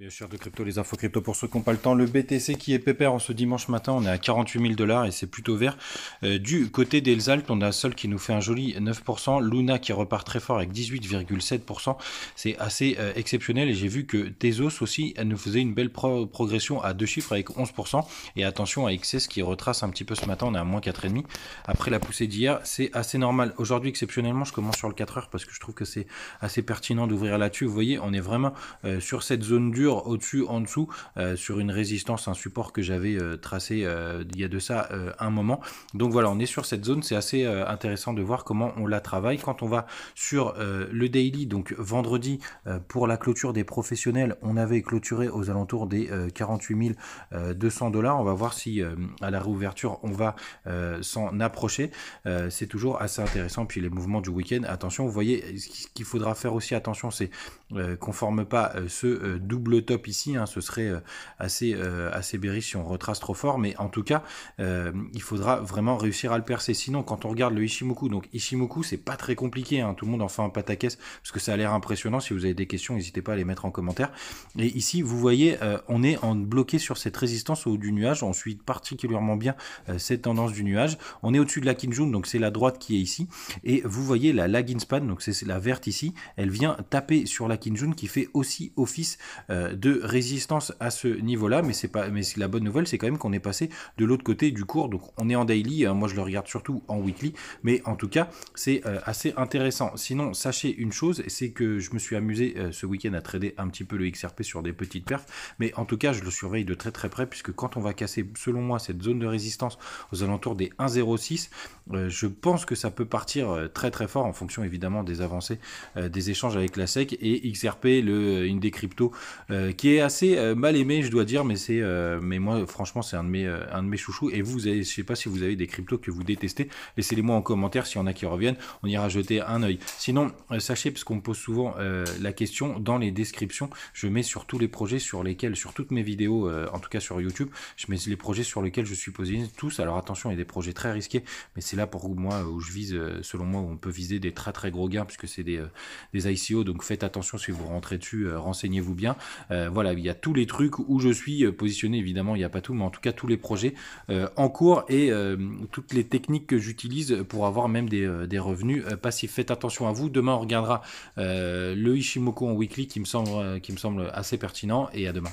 Bien sûr, de crypto, les infos crypto pour ceux qui n'ont pas le temps. Le BTC qui est pépère en ce dimanche matin, on est à 48 000 $ et c'est plutôt vert. Du côté des Alt, on a Sol qui nous fait un joli 9%, Luna qui repart très fort avec 18,7%. C'est assez exceptionnel et j'ai vu que Tezos aussi, elle nous faisait une belle progression à deux chiffres avec 11%. Et attention à XS qui retrace un petit peu ce matin, on est à moins 4,5. Après la poussée d'hier, c'est assez normal. Aujourd'hui, exceptionnellement, je commence sur le 4 heures parce que je trouve que c'est assez pertinent d'ouvrir là-dessus. Vous voyez, on est vraiment sur cette zone dure au-dessus, en dessous, sur une résistance, un support que j'avais tracé il y a de ça un moment. Donc voilà, on est sur cette zone, c'est assez intéressant de voir comment on la travaille. Quand on va sur le daily, donc vendredi, pour la clôture des professionnels, on avait clôturé aux alentours des 48 200 $. On va voir si à la réouverture, on va s'en approcher. C'est toujours assez intéressant. Puis les mouvements du week-end, attention, vous voyez, ce qu'il faudra faire aussi attention, c'est qu'on ne forme pas ce double top ici, hein, ce serait assez bearish si on retrace trop fort, mais en tout cas il faudra vraiment réussir à le percer. Sinon, quand on regarde le Ichimoku, donc Ichimoku c'est pas très compliqué, hein, tout le monde en fait un pataquès parce que ça a l'air impressionnant. Si vous avez des questions, n'hésitez pas à les mettre en commentaire. Et ici vous voyez, on est bloqué sur cette résistance au haut du nuage. On suit particulièrement bien cette tendance du nuage. On est au-dessus de la Kinjun, donc c'est la droite qui est ici, et vous voyez la lag in span, donc c'est la verte ici, elle vient taper sur la Kinjun qui fait aussi office de résistance à ce niveau-là, mais la bonne nouvelle, c'est quand même qu'on est passé de l'autre côté du cours. Donc on est en daily, moi je le regarde surtout en weekly, mais en tout cas c'est assez intéressant. Sinon, sachez une chose, c'est que je me suis amusé ce week-end à trader un petit peu le XRP sur des petites perfs, mais en tout cas je le surveille de très très près, puisque quand on va casser, selon moi, cette zone de résistance aux alentours des 1,06, je pense que ça peut partir très très fort en fonction évidemment des avancées des échanges avec la SEC. Et XRP, une des cryptos qui est assez mal aimé, je dois dire, mais moi franchement c'est un de mes chouchous. Et vous avez, je sais pas si vous avez des cryptos que vous détestez, laissez-les moi en commentaire. S'il y en a qui reviennent, on ira jeter un œil. Sinon, sachez, parce qu'on me pose souvent la question, dans les descriptions je mets sur tous les projets sur toutes mes vidéos, en tout cas sur YouTube, je mets les projets sur lesquels je suis positionné tous. Alors attention, il y a des projets très risqués, mais c'est là pour moi où je vise, selon moi, où on peut viser des très très gros gains, puisque c'est des ICO. Donc faites attention si vous rentrez dessus, renseignez-vous bien. Voilà, il y a tous les trucs où je suis positionné, évidemment il n'y a pas tout, mais en tout cas tous les projets en cours, et toutes les techniques que j'utilise pour avoir même des revenus passifs. Faites attention à vous. Demain on regardera le Ichimoku en weekly qui me semble assez pertinent, et à demain.